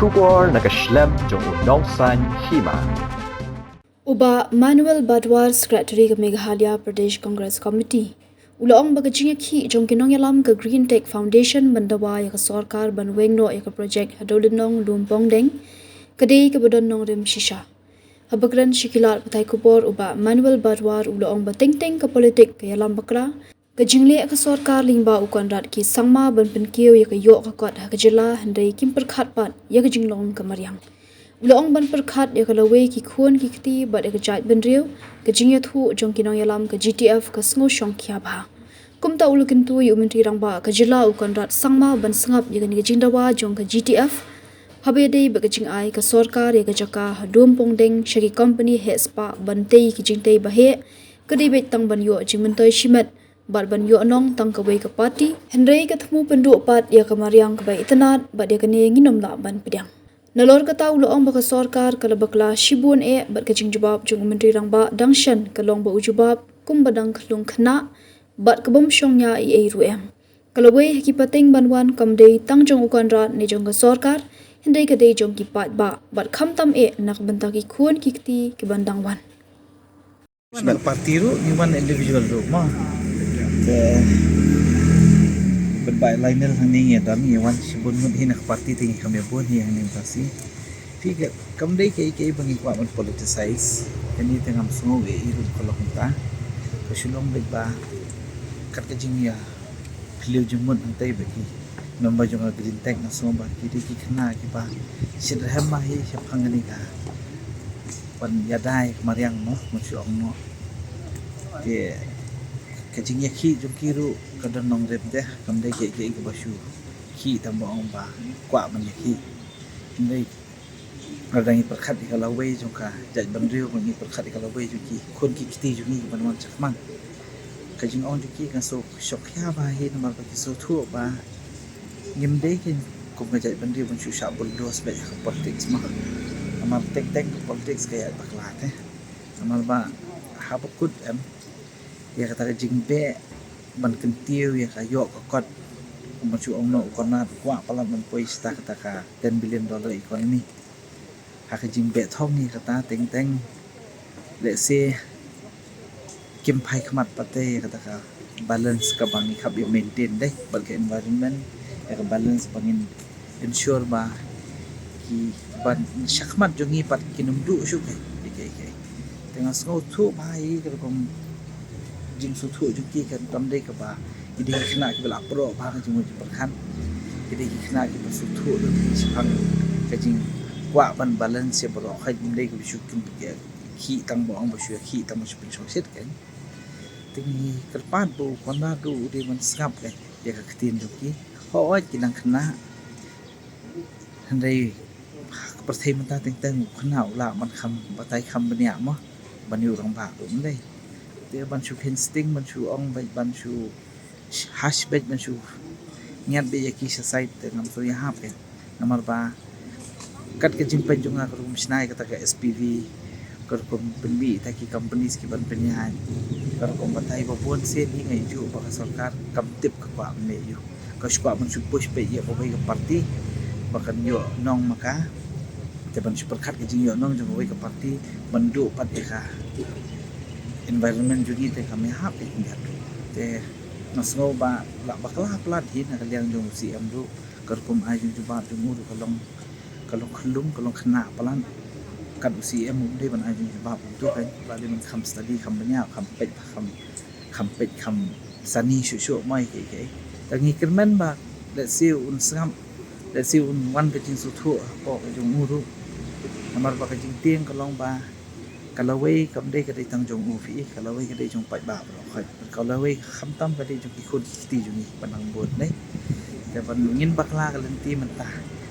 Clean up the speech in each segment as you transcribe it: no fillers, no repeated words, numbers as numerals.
Shubor nakaslem jong unongsan Hima. Uba Manuel Badwar Secretary ke Meghalaya Pradesh Congress Committee. Ulaong bagajing ki jong kinong Ïalam ke Green Tech Foundation bandawa ya ke sarkar banweng no ya ke project hadolunong lumpong deng kadai ke badan nong rim shisha. Habagran shikilat patai kubor uba Manuel Badwar ulaong bateng-teng ke politik ke Ïalam Bakla ke jingle ke sarkar lingba u Conrad ki sangma ban penkiu ya ke yok ke kot ke jela Hynrei kim perkhat pat ya ke jinglong ke Mariang. Ulaong ban perkhat ya ke Lawei ki khun ki kti bat ya ke jait ban riu ke jingya thu jong kinong Ïalam ke GTF ke sngo shong kia bha. Kumta ulukin tu yu menteri rangba ke jela u Conrad sangma ban sangap ya ke ni jingdawa jong ke GTF habe dei ba ke jing ai ke sarkar ya ke jaka hadum pongdeng shagi company he spa ban tei ki jingtei ba he ke dei bet tang ban yo jing mentoi shimet bat ban yo nong tang ke wei ke parti Hynrei ke thmu pendu pat ya ke Mariang ke bai itanat bat ya ke ne nginom la ban pedang. Nalor kata ulaong baka sarkar kala bakla shibun bat kajing jawab jung menteri rangba dangshan kalong ba ujubab kum badang klung khna bat kabom shongnya i ruem. Kalawei haki pateng banwan kamdei tang jong Conrad ne jong ka sarkar Hynrei kadei jong ki Paidbah bat kham tam nak bantaki khun kikti ki bandang wan. Sebagai parti ru ni one individual ru mah. Berbaik lainel hang ya dami wan sibun mun hina parti tingi kami pun hi hang tasi. Tiga kamdei ke bangi kwa mun politicize kani tengam sungu e iru kalau kita. Kesulong ba kat kajing ya beliau jemut antai bagi nombor jong green tech na sungu ba kiri ki kena ki ba sirham mah hi siapang ni ka. Wan yadai Mariang mo musyong mo. Ke kajing ya ki jong kiru kadang nong rep deh kamdei ke basu ki tambo ong ba kwa man ya ki ndai kadang i perkhat di Lawei jong ka jaj bandriu bangi perkhat di Lawei jong ki khun ki kiti jong ni ban chakman kajing ong jong ki kan so syok ya ba hi nomor ba ki so thu ba ngim dei ki kum ka jaj bandriu ban shu sha bul dos ba politics mah amal tek politics kaya bakla teh amal ba habukut ya kata jingbe ban kentiu ya kayo kokot macu ongno Conrad kwa palam man poi sta kata ka $10 billion economy hak jingbe thong ni kata teng let's say kim phai khmat pate kata ka balance ka bangi khap ya maintain deh bal ke environment ya ka balance bangin ensure ba ki ban shakmat jongi pat kinum du shu ke tengah sngau thu bhai ka kom jing su thu ju ki kan tam dei ka ba ide khna ki bala pro ba ka jing mu perkhan ide khna ki su thu du ki sang ka jing kwa ban balance ya bro khai dei ku shu kim ke ki tang bo ang ba shu ki tam su pin so set kan tingi kalpan bu kona du de man skap ke ya ka ktin du ki ho oi ki nang khna Hynreiประเทศมันตาเต็งๆขนาดละมันคำปัตยคำบัญญัติมั้งบัญญัติรางบาปมันเลยเดี๋ยวบัญชูเพนสติ้งบัญชูองบัญชูฮัชเบกบัญชูเงียบเบียกีสไซต์แต่งำสุริยาบกันนำมาบ้ากัดกันจิมเป็นจงงากรุมชนายก็ตะกับ SPV กรุมเป็นบีแต่กี่คอมพานีสกี่บันเป็นยังไงกรุมปัตยบวนเส้นที่ไงอยู่บักสรการกำติบกับมันเลยอยู่ก็สกว่าบัญชูพุชไปเยอะไปกับปาร์ตี้bahkan yo nong maka teban super kat ke jing yo nong jong wei ke parti bandu pat ka environment jugi te kami hap ke ngat te nasgo ba la bakla plat hin ka liang jong CM du kerkum ai jong ba jong mu kalong khulum kalong khna palan kat CM mu de ban ai jong ba tu kan ba de man kham study kham banya kham pet kham sani shu mai ke tangi kermen ba let's see un sangam let's see one kajing sutu po kajing uru namar ba kajing tiang kalong ba Lawei kamdei kadai tang jong ufi Lawei kadai jong Paidbah bro khai Lawei khamtam kadai jong ikut ti jong ni panang bot nei te ban ngin bakla kalenti menta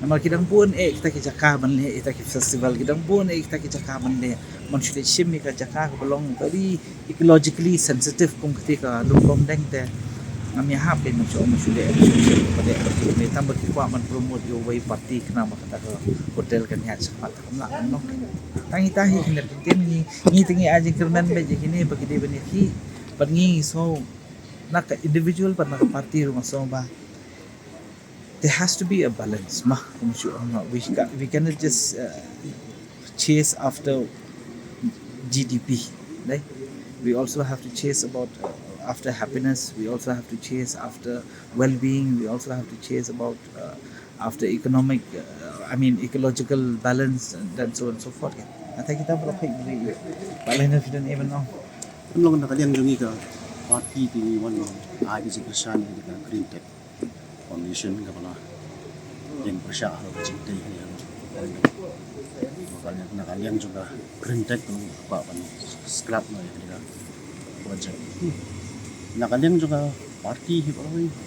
namar kidang pun kita ki jaka ban le kita ki festival kidang pun kita ki jaka ban le man shule shimi ka jaka ko belong very ecologically sensitive kum ketika lungkom deng te kami hap kan macam sudah pada ni tambah kita man promote yo way party kena kata hotel kan ya cepat kamla no tangi tahi kena tin ni tingi aja kerman be gini bagi dia bani ki pergi so nak individual pan nak party rumah so ba there has to be a balance. We cannot just chase after GDP, right? We also have to chase about after happiness. We also have to chase after well-being. We also have to chase about after economic, ecological balance and so on and so forth. Nanti kita berapa ini? Paling kita ni even now. Long na kaliang jungi ka party ti one ai di persan di ka green tech foundation ka pala yang persya lo cintai ni makanya na kaliang juga green tech pa pan scrap no ya project na kaliang juga party hi pa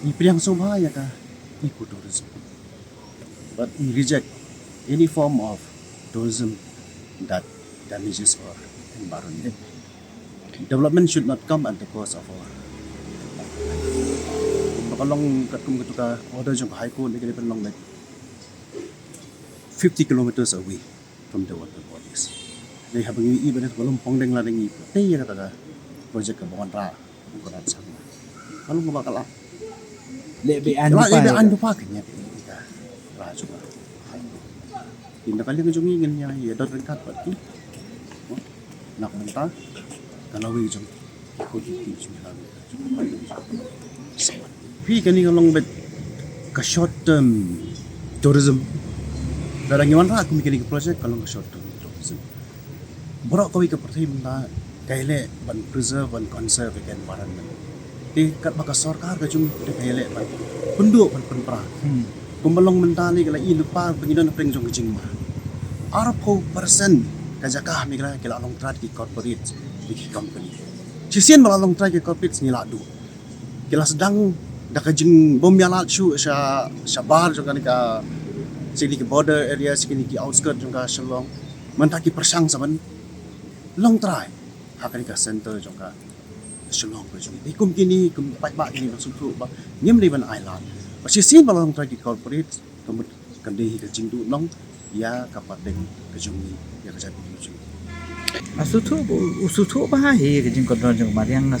ni priang sobha ya ka ecotourism but we reject any form of tourism that damages our environment. Development should not come at the cost of our. Makalong katum ketuka order jong high court ni kini long like 50 kilometers away from the water bodies. They have ngi ibadat kolom pongdeng la ngi. Tei ya kata project ka bongan ra Conrad sama. Kalau ngaba kala. Lebe anu pa kanya kita. Ra juga. Tindak kali ng jong ingin niya ya dot ringkat pati. Nak mentah Lawei Jong Politik Pi kani kalong bet ka short term tourism darang yawan ra aku mikir ke project kalong ka short term tourism borok kawi ka perthi benda kaile ban preserve ban conserve the environment ti kat baka sarkar ka jung te kaile ban penduk ban penpra kumbalong mentali kala I lupa pengidan pring jong jing ma arpo persen kajakah migra kala long trad ki corporate big company. Sisian malalong try ke corporate ni ladu. Kila sedang dah kajing bom yalat shu sa bar juga ni ka sini ke border area sini ke outskirt juga Shillong. Mentaki persang saban long try. Hakani ka center juga Shillong ko juga. Ikum kini kum Paidbah kini masuk tu ba nyem di ban island. Sisian malalong try ke corporate kemud kandehi ka jingdu long ya kapateng kejungi ya ka jadi kejungi. Usutu bahahi ke jing kodron jong mariang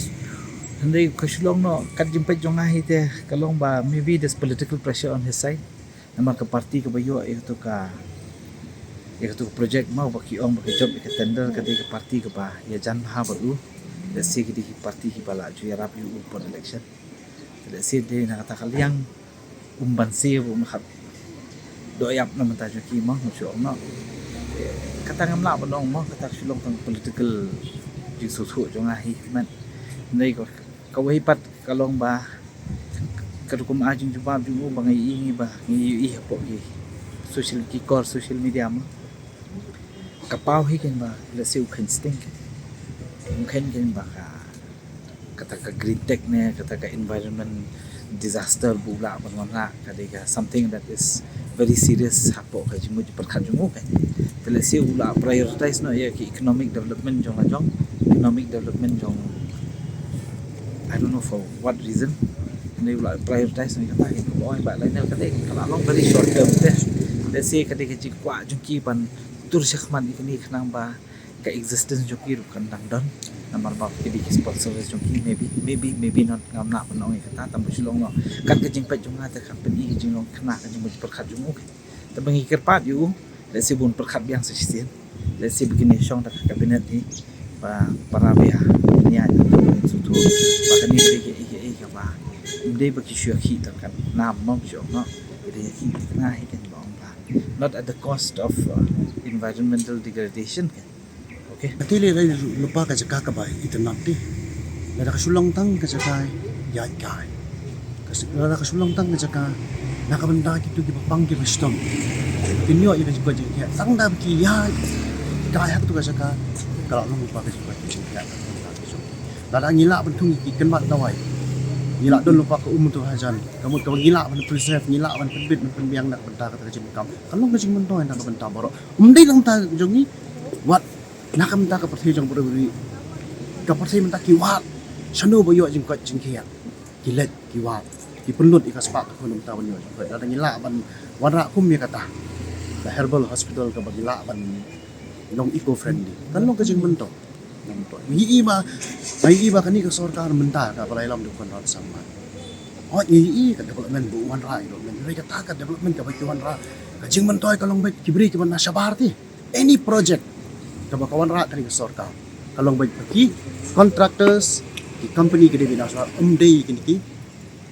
Hynrei kasulong no kat jimpet jong ahi te kalong ba maybe there's political pressure on his side nama ke parti ke bayo itu project mau baki ong baki job ke tender ke ke parti ke ba ya jan ha baru let's see ke di parti ki bala ju ya rap yu for election let's see de na kata kaliang umban se bu mahat doyap na mata ju ki mo no kata ngamla badong mo kata sulong tang political di susu jong ahi man nei ko kawai pat kalong ba kadukum ajing jubab jungu bangai ingi ba ngi I po ki social media mo kapau hi ken ba la siu khen stink mungkin ken ba kata ka green tech ne kata ka environment disaster bula banwana kata something that is very serious hapo ka jimu perkhat jungu kan telesi ula prioritize no ya ki economic development jong I don't know for what reason ni ula prioritize ni kata ki boy ba lain kata kalau long very short term let's say kata ki kwa jong ki pan tur syakman ikni khnang ba ka existence jong ki rukan dang don namar ba ki di sponsor jong ki maybe not ngamna panong kata tambu sulong no kan ka jing pa jong ata company jing long khna ka jing perkhat jong tabangi kerpat yu let's say bun perkhat biang sesien let's say begini syong dak kabinet ni para bia ni aja sutu bahkan ni ke ba dei baki syakhi kan nam mom syong no dei ki na hiken bong ba not at the cost of environmental degradation kan okay Atili lai lupa ka jaka ka bai itanap ti nada ka sulong tang ka jaka yai kai kasi nada ka sulong tang ka jaka nakabanda kitu ki papang ki wisdom kinyo ina jiko jiki sang da ki ya kaya tu ka jaka kalau lu lupa ka jiko jiki ya nada ngila bentung ki kenmat dawai ngila don lupa ka tu hajan kamu ka ngila ban preserve ngila ban pedbit ban biang nak benta ka jim kam kalau ka jim mentoi nak benta borok lang ta jongi wat nakam ta ka perthi jong beri ka perthi menta ki wat sanu boyo jing kot jing kia kilet ki wat ki penlut ikas pak ko num ta boyo ko da ngila ban wara kum ya kata the herbal hospital ka bagila ban long eco friendly kan long ka jing mento ngi iba kani ka sarkar menta ka palailam du Conrad sama ngi ka development bu wan rai do men Hynrei kata ka development ka kawan ra kajing man toy kalong bet kibri ka man nasabar ti any project ka kawan ra kani ka sarkar kalong bet ki contractors ki company ke debi nasar umdei kini ki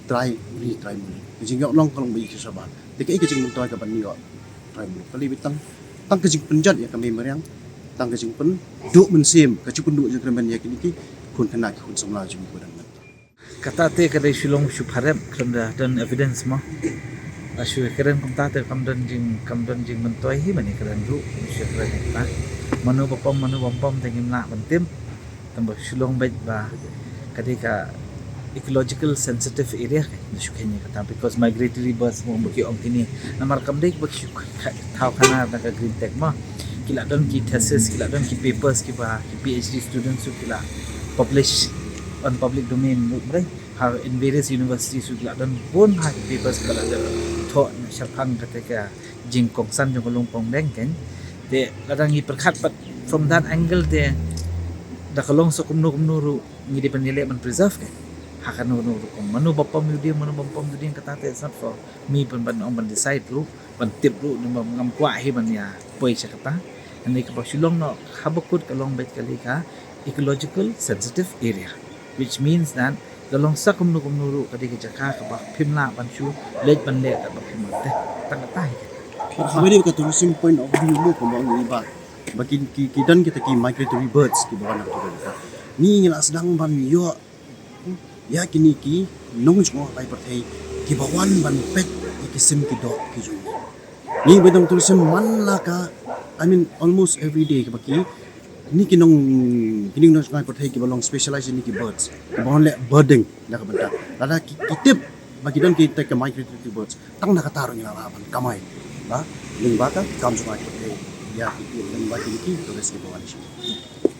try mo kajing yok long kalong bet ki sabar tikai kajing man toy ka ban ni yo try mo kali bitang tang kajing penjat ya kami meriang tang kajing pen duk men sim kajing pen duk jeng men ya kini ki kun kena ki kun somla jumi ko dan kata te kada shulong shupharem kanda dan evidence mo asu keren kum ta te kam dan jing mentoi hi mani keren du shu keren ta manu bapom tengim na bentim tambah shulong bet ba kadika ecological sensitive area kan shukenya kata because migratory birds mo baki om kini namar kam dek baki thau khana na ka green tech mo kila don ki thesis kila don ki papers ki ba ki PhD students su kila publish on public domain right how in various universities juga dan pun ha papers kalau ada thok syarhang ketika jing kongsan jong long pong deng kan de kadang ni perkhat but from that angle de da kalong so kumnu ru ni de penilai man preserve kan ha kan no manu bapam museum kata te not for me pun ban on decide ru ban tip ru ngam kwa hi ban ya poi kata ani ka pasulong no habakut kalong bet kali ka ecological sensitive area which means that dalong sa kumnu ru kadika jaka ka ba phimla banchu lej ban le ka ba phimte tang tai Habari ka tourism point of view mo kung bang iba bakin kidan kita ki migratory birds ki bawa nak tu ni ngila sedang ban yo ya kini ki nong jmo ai perthai ki bawan ban pet ki sim ki do ki ju ni bedang tourism man la ka I mean almost every day ka baki ni kining nong ngai perthai ki balong specialize ni ki birds ki bawan le birding na ka banta lada ki tip bagi dan kita ke migratory birds tang nak taruh ngila laban kamai ba ling baka kam sungai perthai ya ki ling baki ki turis ki bawan ni